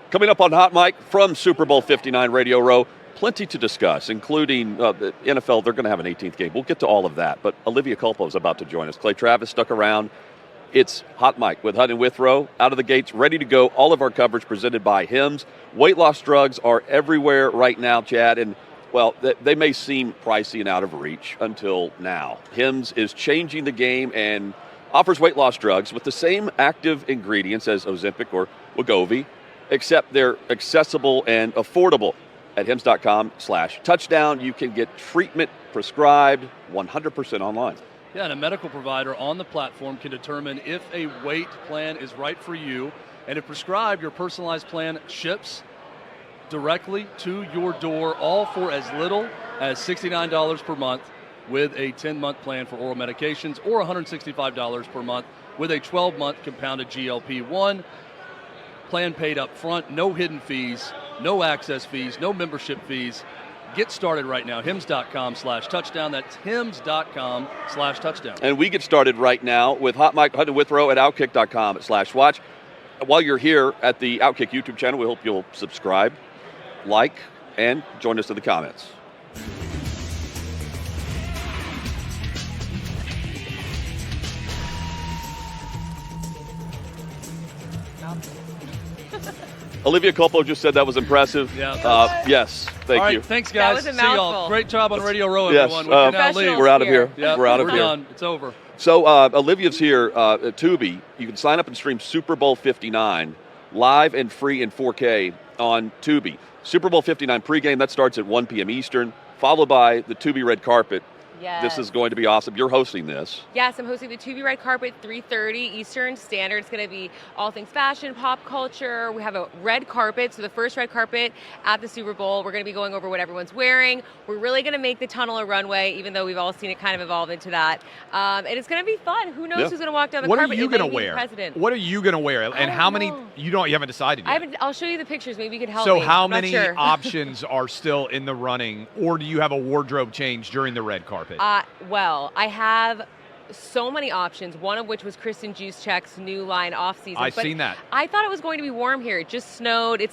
Coming up on Hot Mic from Super Bowl 59 Radio Row, plenty to discuss, including the NFL. They're going to have an 18th game. We'll get to all of that. But Olivia Culpo is about to join us. Clay Travis stuck around. It's Hot Mic with Hutton and Withrow, out of the gates, ready to go. All of our coverage presented by Hims. Weight loss drugs are everywhere right now, Chad, and well, they may seem pricey and out of reach until now. Hims is changing the game and offers weight loss drugs with the same active ingredients as Ozempic or Wegovy, except they're accessible and affordable. At hims.com/touchdown, you can get treatment prescribed 100% online. Yeah, and a medical provider on the platform can determine if a weight plan is right for you. And if prescribed, your personalized plan ships directly to your door, all for as little as $69 per month with a 10-month plan for oral medications, or $165 per month with a 12-month compounded GLP-1. Plan paid up front, no hidden fees, no access fees, no membership fees. Get started right now, hims.com/touchdown. That's hims.com/touchdown. And we get started right now with Hot Mic, Hutton Withrow at OutKick.com/watch. While you're here at the OutKick YouTube channel, we hope you'll subscribe, like, and join us in the comments. Olivia Culpo just said that was impressive. Yeah. Yes, thank you. Thanks, guys. That was a See y'all. mouthful. Great job on Radio Row, Yes, everyone. We can now leave. Professionals We're out of here. Yeah, We're out of we're here. done. It's over. So Olivia's here at Tubi. You can sign up and stream Super Bowl 59 live and free in 4K on Tubi. Super Bowl 59 pregame, that starts at 1 p.m. Eastern, followed by the Tubi red carpet. Yes. This is going to be awesome. You're hosting this. Yes, I'm hosting the Tubi Red Carpet, 3:30 Eastern Standard. It's going to be all things fashion, pop culture. We have a red carpet, so the first red carpet at the Super Bowl. We're going to be going over what everyone's wearing. We're really going to make the tunnel a runway, even though we've all seen it kind of evolve into that. And it's going to be fun. Who knows who's going to walk down the What carpet? are you It may going to be the wear? president. What are you going to wear? And don't how many? know. You haven't decided yet. I'll show you the pictures. Maybe you could help So me. how I'm not many sure. options are still in the running, or do you have a wardrobe change during the red carpet? Well, I have so many options, one of which was Kristen Juszczyk's new line off season. I've seen that. I thought it was going to be warm here. It just snowed.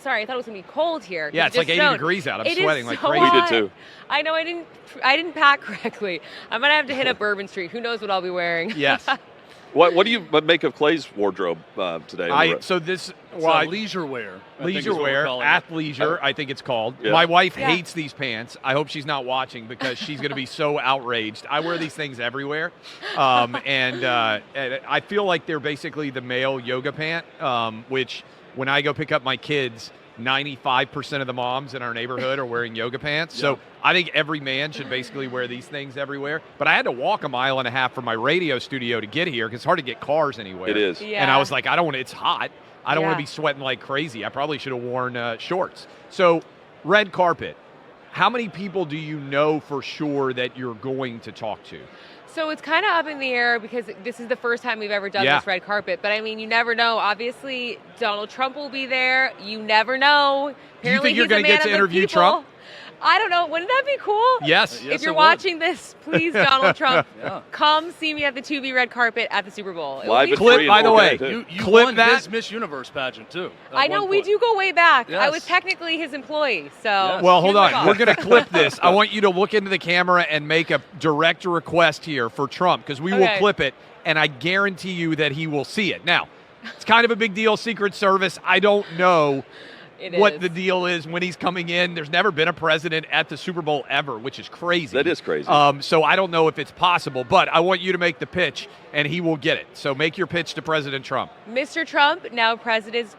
Sorry, I thought it was going to be cold here. Yeah, it's like 80 snowed. degrees out. I'm It is sweating like so crazy. We did hot. too. I know I didn't pack correctly. I'm going to have to hit up Bourbon Street. Who knows what I'll be wearing? Yes. What do you make of Clay's wardrobe today? So this It's leisure wear. I think is leisure what we're wear, calling it. athleisure, I think it's called. Yeah. My wife Yeah. hates these pants. I hope she's not watching because she's going to be so outraged. I wear these things everywhere, and I feel like they're basically the male yoga pant, which when I go pick up my kids, 95% of the moms in our neighborhood are wearing yoga pants. Yeah. So I think every man should basically wear these things everywhere. But I had to walk a mile and a half from my radio studio to get here because it's hard to get cars anywhere. It is. Yeah. And I was like, I don't want it's hot. I don't want to Yeah. be sweating like crazy. I probably should have worn shorts. So red carpet. How many people do you know for sure that you're going to talk to? So it's kind of up in the air because this is the first time we've ever done Yeah. this red carpet. But I mean, you never know. Obviously, Donald Trump will be there. You never know. Do you think Apparently, you're he's gonna a get man to of the interview people. Trump? I don't know. Wouldn't that be cool? Yes. Yes, If you're it would. watching this, please, Donald Trump, Yeah. come see me at the Tubi red carpet at the Super Bowl. It will Live be and Clip, free in by the 4K, way, too. You Clip won that. his Miss Universe pageant, too. at I know one we point. do go way back. I Yes. was technically his employee, so. Yes. Well, hold here's on. my We're going to clip this. I want you to look into the camera and make a direct request here for Trump because we will Okay. clip it, and I guarantee you that he will see it. Now, it's kind of a big deal, Secret Service. I don't know It what is. the deal is when he's coming in. There's never been a president at the Super Bowl ever, which is crazy. That is crazy. So I don't know if it's possible, but I want you to make the pitch, and he will get it. So make your pitch to President Trump. Mr. Trump, now President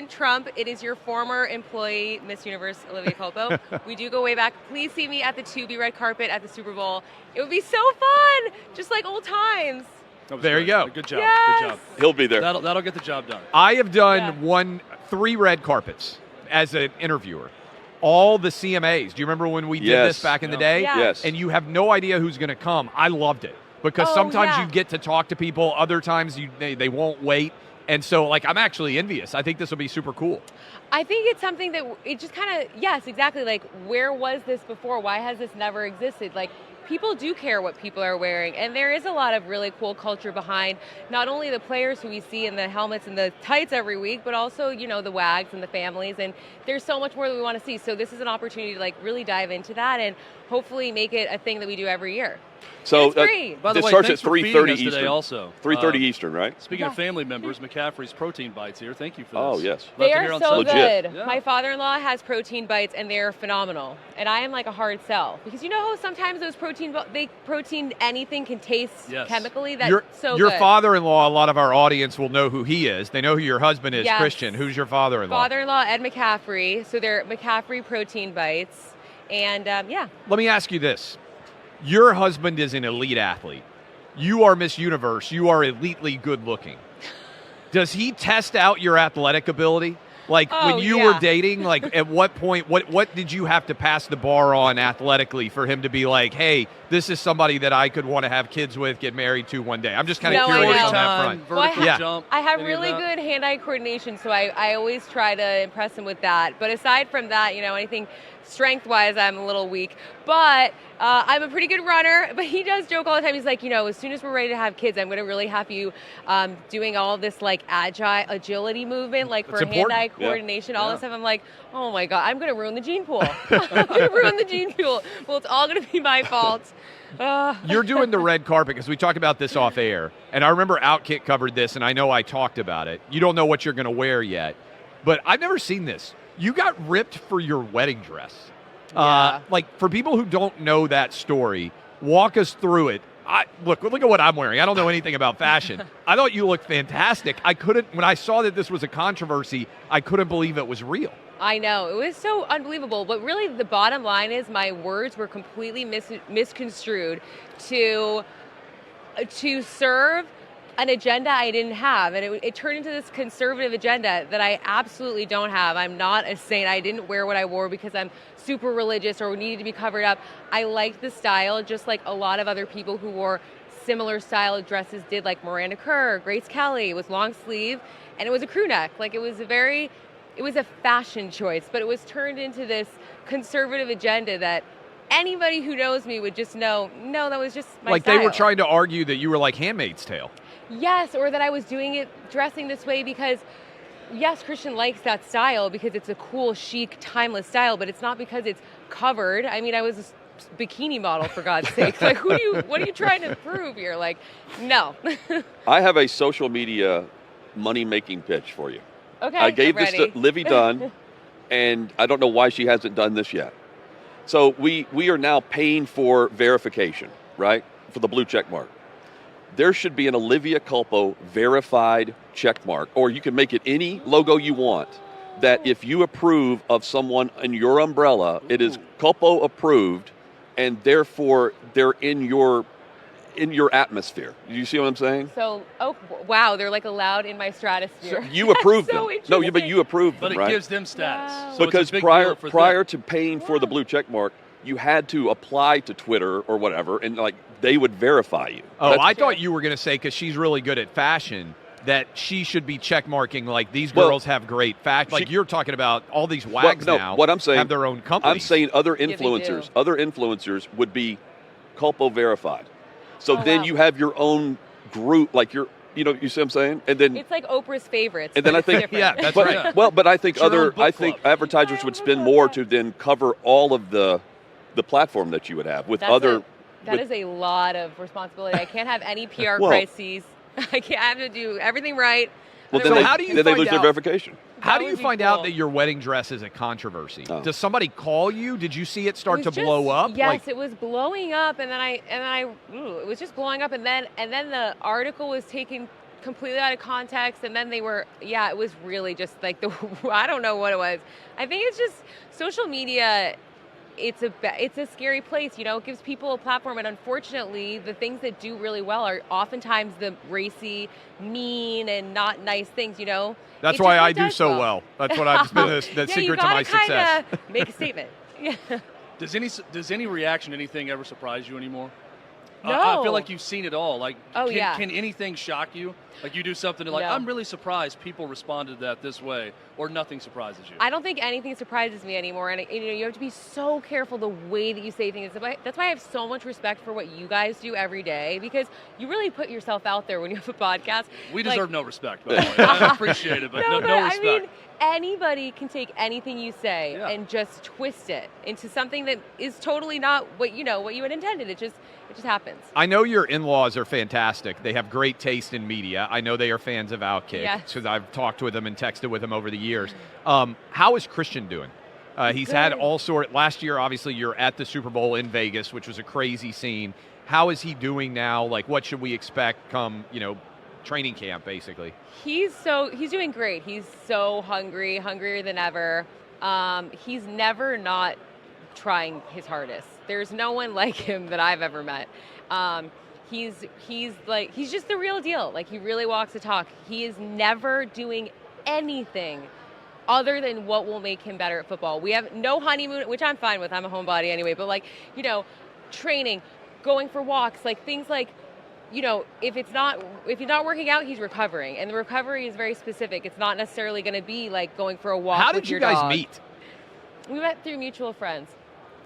Trump, it is your former employee, Miss Universe, Olivia Culpo. We do go way back. Please see me at the Tubi red carpet at the Super Bowl. It would be so fun, just like old times. That was There you great. go. Good job. Yes. Good job. He'll be there. That'll get the job done. I have done Yeah. 3 red carpets as an interviewer. All the CMAs. Do you remember when we did Yes. this back in the Yeah. day? Yeah. Yes. And you have no idea who's going to come. I loved it because Oh, sometimes yeah. you get to talk to people. Other times they won't wait. And so, I'm actually envious. I think this will be super cool. I think it's something that it just kind of, yes, exactly. Like, where was this before? Why has this never existed? Like, people do care what people are wearing, and there is a lot of really cool culture behind not only the players who we see in the helmets and the tights every week, but also, you know, the wags and the families, and there's so much more that we want to see. So this is an opportunity to like really dive into that and hopefully make it a thing that we do every year. So it's free. By the this way, starts at thanks for feeding 3:30 us today Eastern. also. 3:30 Eastern, right? Speaking of family members, McCaffrey's Protein Bites here. Thank you for this. Oh, yes. Love They to are hear on so Sunday. Legit. good. Yeah. My father-in-law has protein bites, and they're phenomenal. And I am like a hard sell because you know how sometimes those protein anything can taste Yes. chemically. That's Your so good. father-in-law, a lot of our audience will know who he is. They know who your husband is, Yes. Christian. Who's your father-in-law? Father-in-law Ed McCaffrey. So they're McCaffrey protein bites, and yeah. Let me ask you this. Your husband is an elite athlete. You are Miss Universe. You are elitely good looking. Does he test out your athletic ability? Like when you were dating, like at what point, what did you have to pass the bar on athletically for him to be like, hey, this is somebody that I could want to have kids with, get married to one day? I'm just kind of No, I curious know. on that front. Vertical Yeah. jump. I have any of really that? good hand-eye coordination, so I always try to impress him with that. But aside from that, you know, anything strength-wise, I'm a little weak. But I'm a pretty good runner. But he does joke all the time. He's like, you know, as soon as we're ready to have kids, I'm going to really have you doing all this like agility movement, like That's for important. hand-eye coordination, all Yeah. this stuff. I'm like, oh my God, I'm going to ruin the gene pool. I'm going to ruin the gene pool. Well, it's all going to be my fault. You're doing the red carpet because we talked about this off air, and I remember OutKick covered this, and I know I talked about it. You don't know what you're going to wear yet, but I've never seen this. You got ripped for your wedding dress. Yeah. Like for people who don't know that story, walk us through it. Look at what I'm wearing. I don't know anything about fashion. I thought you looked fantastic. When I saw that this was a controversy, I couldn't believe it was real. I know. It was so unbelievable. But really, the bottom line is my words were completely misconstrued to serve an agenda I didn't have. And it turned into this conservative agenda that I absolutely don't have. I'm not a saint. I didn't wear what I wore because I'm super religious or needed to be covered up. I liked the style, just like a lot of other people who wore similar style dresses did, like Miranda Kerr, Grace Kelly, with long sleeve, and it was a crew neck. Like it was a fashion choice, but it was turned into this conservative agenda that anybody who knows me would just know, no, that was just my Like style. they were trying to argue that you were like Handmaid's Tale. Yes, or that I was dressing this way because, yes, Christian likes that style because it's a cool, chic, timeless style, but it's not because it's covered. I mean, I was a bikini model, for God's sake. Like, what are you trying to prove here? Like, no. I have a social media money-making pitch for you. Okay, I gave I'm this ready. to Livy Dunn, and I don't know why she hasn't done this yet. So we are now paying for verification, right, for the blue check mark. There should be an Olivia Culpo verified check mark, or you can make it any logo you want, that if you approve of someone in your umbrella, it is Culpo approved, and therefore they're in your atmosphere. You see what I'm saying? So, wow, they're like allowed in my stratosphere. You approved So them. No, but interesting. you approved them, But it right? gives them status. Wow. So Because it's a big prior deal for them. to paying for the blue check mark, you had to apply to Twitter or whatever, and like they would verify you. Oh, That's- I thought you were going to say, because she's really good at fashion, that she should be check marking like these Well, girls have great fashion. Like she- you're talking about all these wags no, now what I'm saying- have their own company. I'm saying other they do. influencers would be Culpo verified. So Oh, then wow. you have your own group, like you see what I'm saying? And then It's like Oprah's favorites. And then but I it's think- different. Yeah, that's but, right. Well, but I think It's your own book club. advertisers would spend more to then cover all of the platform that you would have with That is a lot of responsibility. I can't have any PR Well- crises. I have to do everything right. Well, So then they, how do you then they find lose their out- verification. How That do you would be find out cool. that your wedding dress is a controversy? Oh. Does somebody call you? Did you see it start It to was blow just- up? Yes, Like, it was blowing up, and then it was just blowing up, and then the article was taken completely out of context, and then it was really just like I don't know what it was. I think it's just social media. It's a scary place, you know. It gives people a platform, and unfortunately, the things that do really well are oftentimes the racy, mean, and not nice things, you know. that's It why just I do does so well. That's what I've been the Yeah, secret you to my gotta success. kinda make a statement. Yeah. Does any reaction to anything ever surprise you anymore? I No. feel like you've seen it all. Like, Oh, can, yeah. can anything shock you? Like, you do something and like, No. I'm really surprised people responded to that this way, or nothing surprises you. I don't think anything surprises me anymore, and you have to be so careful the way that you say things. That's why I have so much respect for what you guys do every day, because you really put yourself out there when you have a podcast. We Like, deserve no respect, by the way. I appreciate it, but no but respect. I mean, anybody can take anything you say Yeah. and just twist it into something that is totally not what you had intended. It just happens. I know your in-laws are fantastic. They have great taste in media. I know they are fans of OutKick Yes. because I've talked with them and texted with them over the years. How is Christian doing? He's had Good. all sort. Last year, obviously, you're at the Super Bowl in Vegas, which was a crazy scene. How is he doing now? Like, what should we expect come, training camp, basically? He's doing great. He's so hungrier than ever. He's never not trying his hardest. There's no one like him that I've ever met. He's just the real deal. Like, he really walks the talk. He is never doing anything other than what will make him better at football. We have no honeymoon, which I'm fine with. I'm a homebody anyway. But training, going for walks, like things like, if he's not working out, he's recovering, and the recovery is very specific. It's not necessarily going to be like going for a walk. How with did you your guys dog. meet? We met through mutual friends.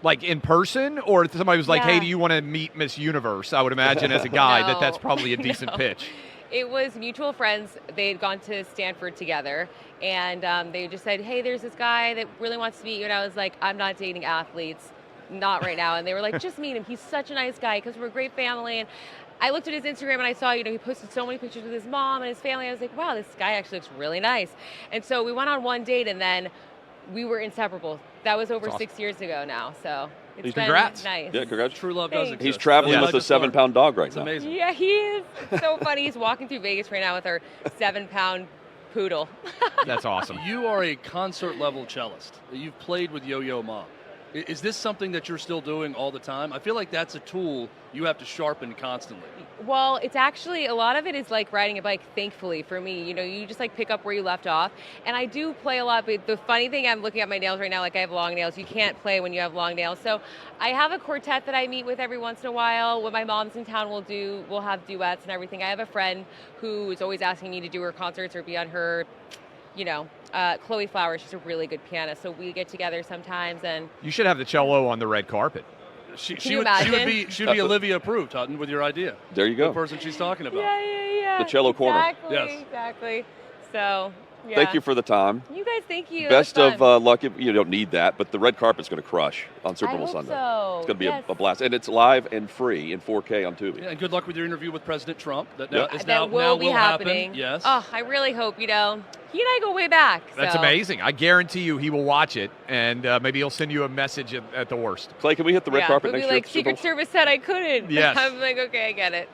Like in person, or somebody was like, Yeah. "Hey, do you want to meet Miss Universe?" I would imagine as a guy No. that's probably a decent No. pitch. It was mutual friends. They had gone to Stanford together, and they just said, "Hey, there's this guy that really wants to meet you." And I was like, "I'm not dating athletes, not right now." And they were like, "Just meet him. He's such a nice guy because we're a great family." And I looked at his Instagram and I saw, he posted so many pictures with his mom and his family. I was like, "Wow, this guy actually looks really nice." And so we went on one date, and then we were inseparable. That was over That's awesome. 6 years ago now. So it's Congrats. been nice. Yeah, congrats. True love does Thanks. exist. He's traveling That's with what I a just learned. 7-pound dog right It's now. amazing. Yeah, he is. So funny. He's walking through Vegas right now with our 7-pound poodle. That's awesome. You are a concert-level cellist. You've played with Yo-Yo Ma. Is this something that you're still doing all the time? I feel like that's a tool you have to sharpen constantly. Well, it's actually, a lot of it is like riding a bike, thankfully, for me. You just like pick up where you left off. And I do play a lot, but the funny thing, I'm looking at my nails right now, like I have long nails. You can't play when you have long nails. So I have a quartet that I meet with every once in a while. When my mom's in town, we'll have duets and everything. I have a friend who is always asking me to do her concerts or be on her, Chloe Flowers. She's a really good pianist. So we get together sometimes, and You should have the cello on the red carpet. She you would imagine? be Olivia approved, Hutton, with your idea. There you The go. person she's talking about. yeah. The cello corner. Exactly, exactly. So, yeah. Thank you for the time. You guys, thank you. Best It was of fun. luck. You don't need that, but the red carpet's going to crush on Super I Bowl hope Sunday. so. It's going to be Yes. a blast, and it's live and free in 4K on Tubi. Yeah, and good luck with your interview with President Trump. That Yeah. now, is That now, will now be will happening. happen. Yes. Oh, I really hope, he and I go way back. That's so. amazing. I guarantee you he will watch it, and maybe he'll send you a message at the worst. Clay, can we hit the red Yeah, carpet we'll next be year? like, at the Super Bowl? Secret Service said I couldn't. Yes. I'm like, okay, I get it.